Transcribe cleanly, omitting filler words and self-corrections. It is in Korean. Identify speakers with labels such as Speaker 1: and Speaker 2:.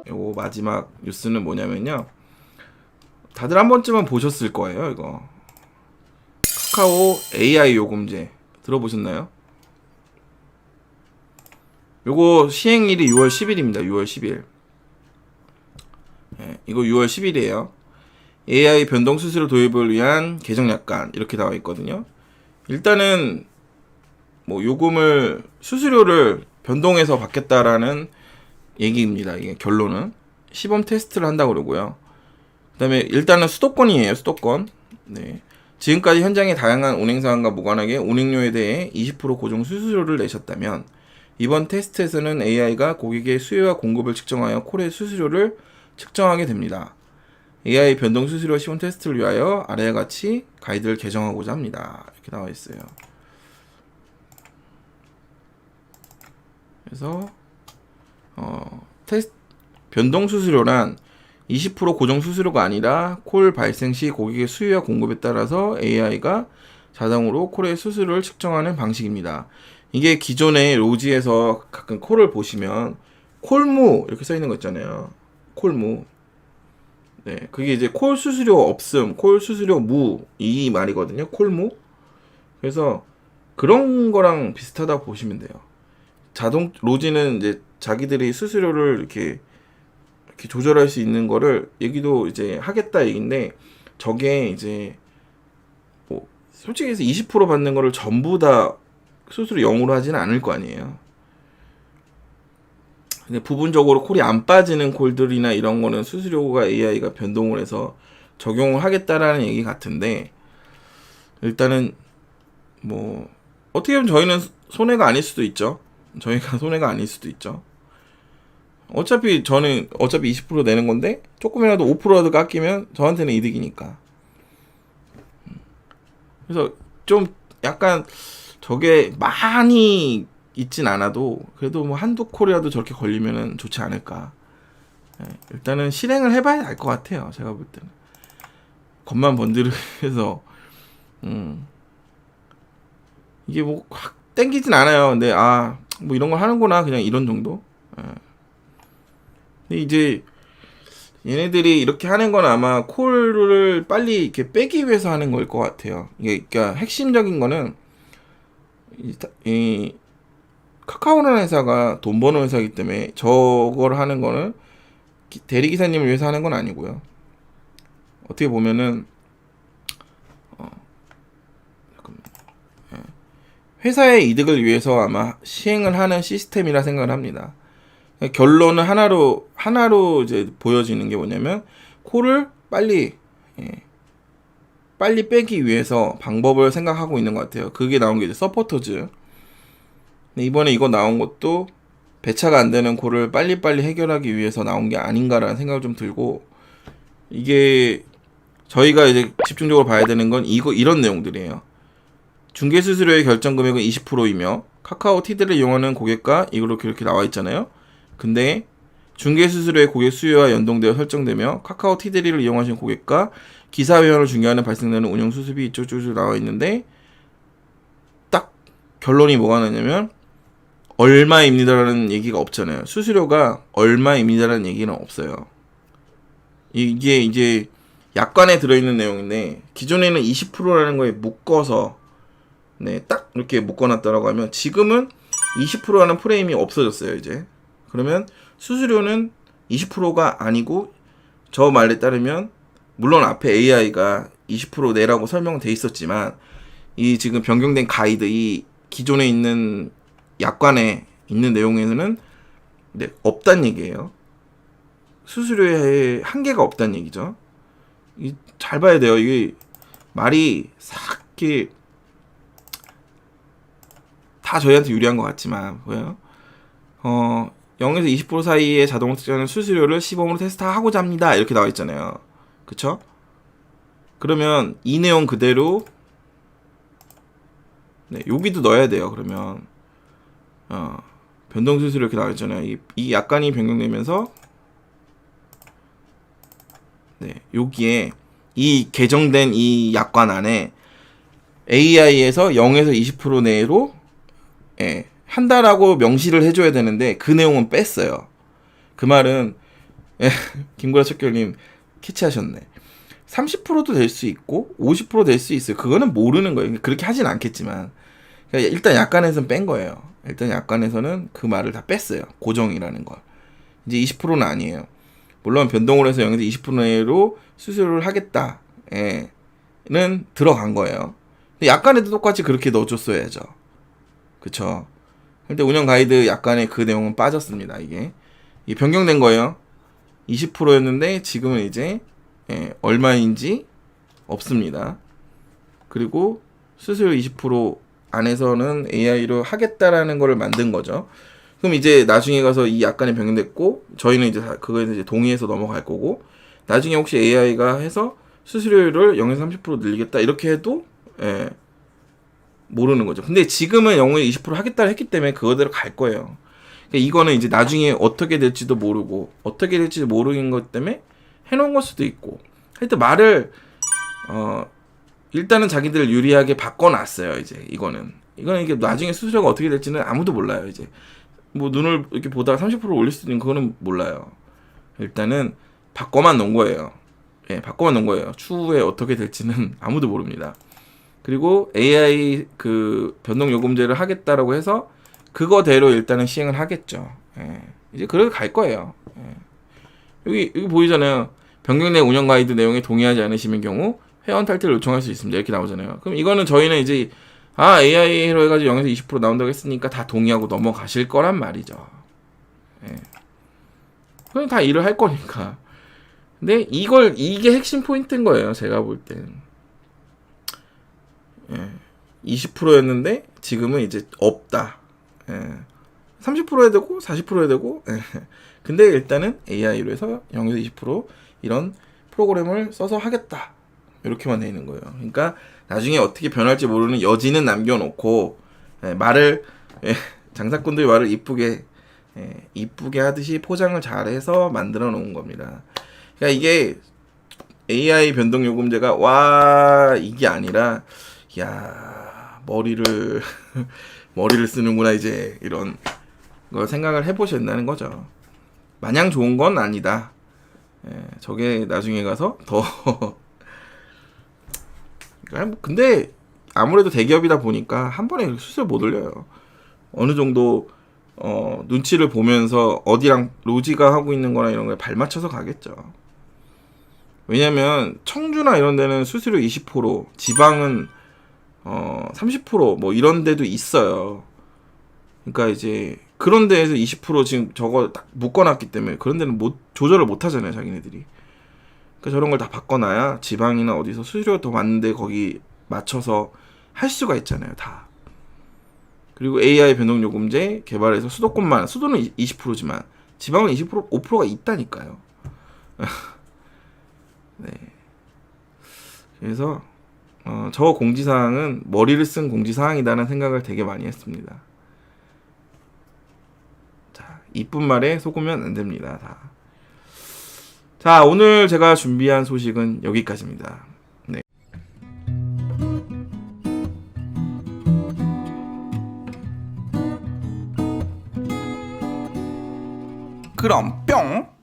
Speaker 1: 요거 마지막 뉴스는 뭐냐면요. 다들 한 번쯤은 보셨을 거예요, 이거. 카카오 AI 요금제 들어보셨나요? 요거 시행일이 6월 10일입니다. 6월 10일. 예, 이거 6월 10일이에요. AI 변동 수수료 도입을 위한 개정 약관 이렇게 나와 있거든요. 일단은 뭐 요금을 수수료를 변동해서 받겠다라는 얘기입니다. 이게 결론은 시범 테스트를 한다고 그러고요. 그다음에 일단은 수도권이에요. 수도권. 네. 지금까지 현장의 다양한 운행 사항과 무관하게 운행료에 대해 20% 고정 수수료를 내셨다면 이번 테스트에서는 AI가 고객의 수요와 공급을 측정하여 콜의 수수료를 측정하게 됩니다. AI 변동 수수료 시범 테스트를 위하여 아래와 같이 가이드를 개정하고자 합니다. 이렇게 나와 있어요. 그래서 테스트 변동 수수료란 20% 고정 수수료가 아니라 콜 발생 시 고객의 수요와 공급에 따라서 AI가 자동으로 콜의 수수료를 측정하는 방식입니다. 이게 기존의 로지에서 가끔 콜을 보시면 콜무 이렇게 써 있는 거 있잖아요. 콜무. 네, 그게 이제 콜 수수료 없음, 콜 수수료 무 이 말이거든요. 콜무. 그래서 그런 거랑 비슷하다고 보시면 돼요. 자동 로지는 이제 자기들이 수수료를 이렇게 조절할 수 있는 거를 얘기도 이제 하겠다 얘긴데 저게 이제 뭐 솔직히 해서 20% 받는 거를 전부 다 수수료 0으로 하지는 않을 거 아니에요. 근데 부분적으로 콜이 안 빠지는 콜들이나 이런 거는 수수료가 AI가 변동을 해서 적용을 하겠다라는 얘기 같은데 일단은 뭐 어떻게 보면 저희는 손해가 아닐 수도 있죠. 저희가 손해가 아닐 수도 있죠. 어차피 저는 20% 내는 건데 조금이라도 5%라도 깎이면 저한테는 이득이니까. 그래서 좀 약간 저게 많이 있진 않아도 그래도 뭐 한두 콜이라도 저렇게 걸리면은 좋지 않을까. 예, 일단은 실행을 해봐야 알 것 같아요. 제가 볼 때는 겉만 번들해서 이게 뭐 확 땡기진 않아요. 근데 뭐 이런 걸 하는구나 그냥 이런 정도. 예. 근데 이제 얘네들이 이렇게 하는 건 아마 콜을 빨리 이렇게 빼기 위해서 하는 걸 것 같아요. 이게 그러니까 핵심적인 거는 이 카카오라는 회사가 돈 버는 회사이기 때문에 저걸 하는 거는 대리기사님을 위해서 하는 건 아니고요. 어떻게 보면은 회사의 이득을 위해서 아마 시행을 하는 시스템이라 생각을 합니다. 결론은 하나로 이제 보여지는 게 뭐냐면 콜을 빨리 빼기 위해서 방법을 생각하고 있는 것 같아요. 그게 나온 게 이제 서포터즈. 이번에 이거 나온 것도 배차가 안 되는 콜을 빨리빨리 해결하기 위해서 나온 게 아닌가라는 생각을 좀 들고 이게 저희가 이제 집중적으로 봐야 되는 건 이런 내용들이에요. 중개수수료의 결정 금액은 20%이며 카카오 티드를 이용하는 고객과 이렇게 나와 있잖아요. 근데 중개수수료의 고객 수요와 연동되어 설정되며 카카오 티드리를 이용하시는 고객과 기사회원을 중개하는 발생되는 운영 수수비 이쪽저쪽 나와 있는데 딱 결론이 뭐가 나냐면 얼마입니다라는 얘기가 없잖아요. 수수료가 얼마입니다라는 얘기는 없어요. 이게 이제 약관에 들어있는 내용인데 기존에는 20%라는 거에 묶어서 딱 이렇게 묶어놨다라고 하면 지금은 20%라는 프레임이 없어졌어요. 이제 그러면 수수료는 20%가 아니고 저 말에 따르면 물론 앞에 AI가 20% 내라고 설명돼 있었지만 이 지금 변경된 가이드 이 기존에 있는 약관에 있는 내용에는 없단 얘기예요. 수수료에 한계가 없단 얘기죠. 잘 봐야 돼요. 이게 말이 싹 이렇게 다 저희한테 유리한 것 같지만 뭐예요? 0에서 20% 사이에 자동 측정하는 수수료를 시범으로 테스트하고자 합니다. 이렇게 나와 있잖아요. 그쵸? 그러면 이 내용 그대로 여기도 넣어야 돼요. 그러면 변동 수수료 이렇게 나와 있잖아요. 이 약관이 변경되면서 여기에 이 개정된 이 약관 안에 AI에서 0에서 20% 내로 한다라고 명시를 해줘야 되는데 그 내용은 뺐어요. 그 말은 예, 김구라 척결님 캐치하셨네. 30%도 될 수 있고 50% 될 수 있어요. 그거는 모르는 거예요. 그렇게 하진 않겠지만 그러니까 일단 약관에서는 뺀 거예요. 일단 약관에서는 그 말을 다 뺐어요. 고정이라는 걸. 이제 20%는 아니에요. 물론 변동을 해서 0에서 20% 내로 수수료를 하겠다. 는 들어간 거예요. 근데 약관에도 똑같이 그렇게 넣어줬어야죠. 그쵸? 근데 운영 가이드 약관에 그 내용은 빠졌습니다. 이게 변경된 거예요. 20%였는데 지금은 이제 얼마인지 없습니다. 그리고 수수료 20% 안에서는 AI로 하겠다라는 거를 만든 거죠. 그럼 이제 나중에 가서 이 약관이 변경됐고 저희는 이제 그거에 이제 동의해서 넘어갈 거고 나중에 혹시 AI가 해서 수수료를 0에서 30% 늘리겠다 이렇게 해도 모르는 거죠. 근데 지금은 0에서 20% 하겠다 했기 때문에 그거대로 갈 거예요. 그러니까 이거는 이제 나중에 어떻게 될지도 모르고 어떻게 될지도 모르는 것 때문에 해놓은 걸 수도 있고 하여튼 말을 일단은 자기들 유리하게 바꿔놨어요. 이제 이거는 이게 나중에 수수료가 어떻게 될지는 아무도 몰라요. 이제 뭐 눈을 이렇게 보다가 30% 올릴 수도 있는 그거는 몰라요. 일단은 바꿔만 놓은 거예요. 바꿔만 놓은 거예요. 추후에 어떻게 될지는 아무도 모릅니다. 그리고 AI 그 변동 요금제를 하겠다라고 해서 그거대로 일단은 시행을 하겠죠. 이제 그렇게 갈 거예요. 여기 보이잖아요. 변경된 운영 가이드 내용에 동의하지 않으시는 경우 회원 탈퇴를 요청할 수 있습니다. 이렇게 나오잖아요. 그럼 이거는 저희는 이제 AI로 해가지고 0에서 20% 나온다고 했으니까 다 동의하고 넘어가실 거란 말이죠. 그럼 다 일을 할 거니까. 근데 이게 핵심 포인트인 거예요. 제가 볼 땐. 20%였는데 지금은 이제 없다. 30% 해야 되고 40% 해야 되고. 근데 일단은 AI로 해서 0에서 20% 이런 프로그램을 써서 하겠다. 이렇게만 돼 있는 거예요. 그러니까 나중에 어떻게 변할지 모르는 여지는 남겨놓고 말을 장사꾼들이 말을 이쁘게 하듯이 포장을 잘해서 만들어 놓은 겁니다. 그러니까 이게 AI 변동 요금제가 와 이게 아니라 야 머리를 쓰는구나 이제 이런 거 생각을 해보셔야 된다는 거죠. 마냥 좋은 건 아니다. 저게 나중에 가서 더 근데 아무래도 대기업이다 보니까 한 번에 수수료 못 올려요. 어느 정도 눈치를 보면서 어디랑 로지가 하고 있는 거나 이런 거에 발맞춰서 가겠죠. 왜냐면 청주나 이런 데는 수수료 20%, 지방은 30% 이런 데도 있어요. 그러니까 이제 그런 데에서 20% 지금 저거 딱 묶어놨기 때문에 그런 데는 조절을 못 하잖아요, 자기네들이. 그러니까 저런 걸 다 바꿔놔야 지방이나 어디서 수수료가 더 많은데 거기 맞춰서 할 수가 있잖아요, 다. 그리고 AI 변동 요금제 개발해서 수도는 20%지만 지방은 20%, 5%가 있다니까요. 네. 그래서 저 공지사항은 머리를 쓴 공지사항이라는 생각을 되게 많이 했습니다. 자, 이쁜 말에 속으면 안 됩니다. 다. 자, 오늘 제가 준비한 소식은 여기까지입니다. 네.
Speaker 2: 그럼 뿅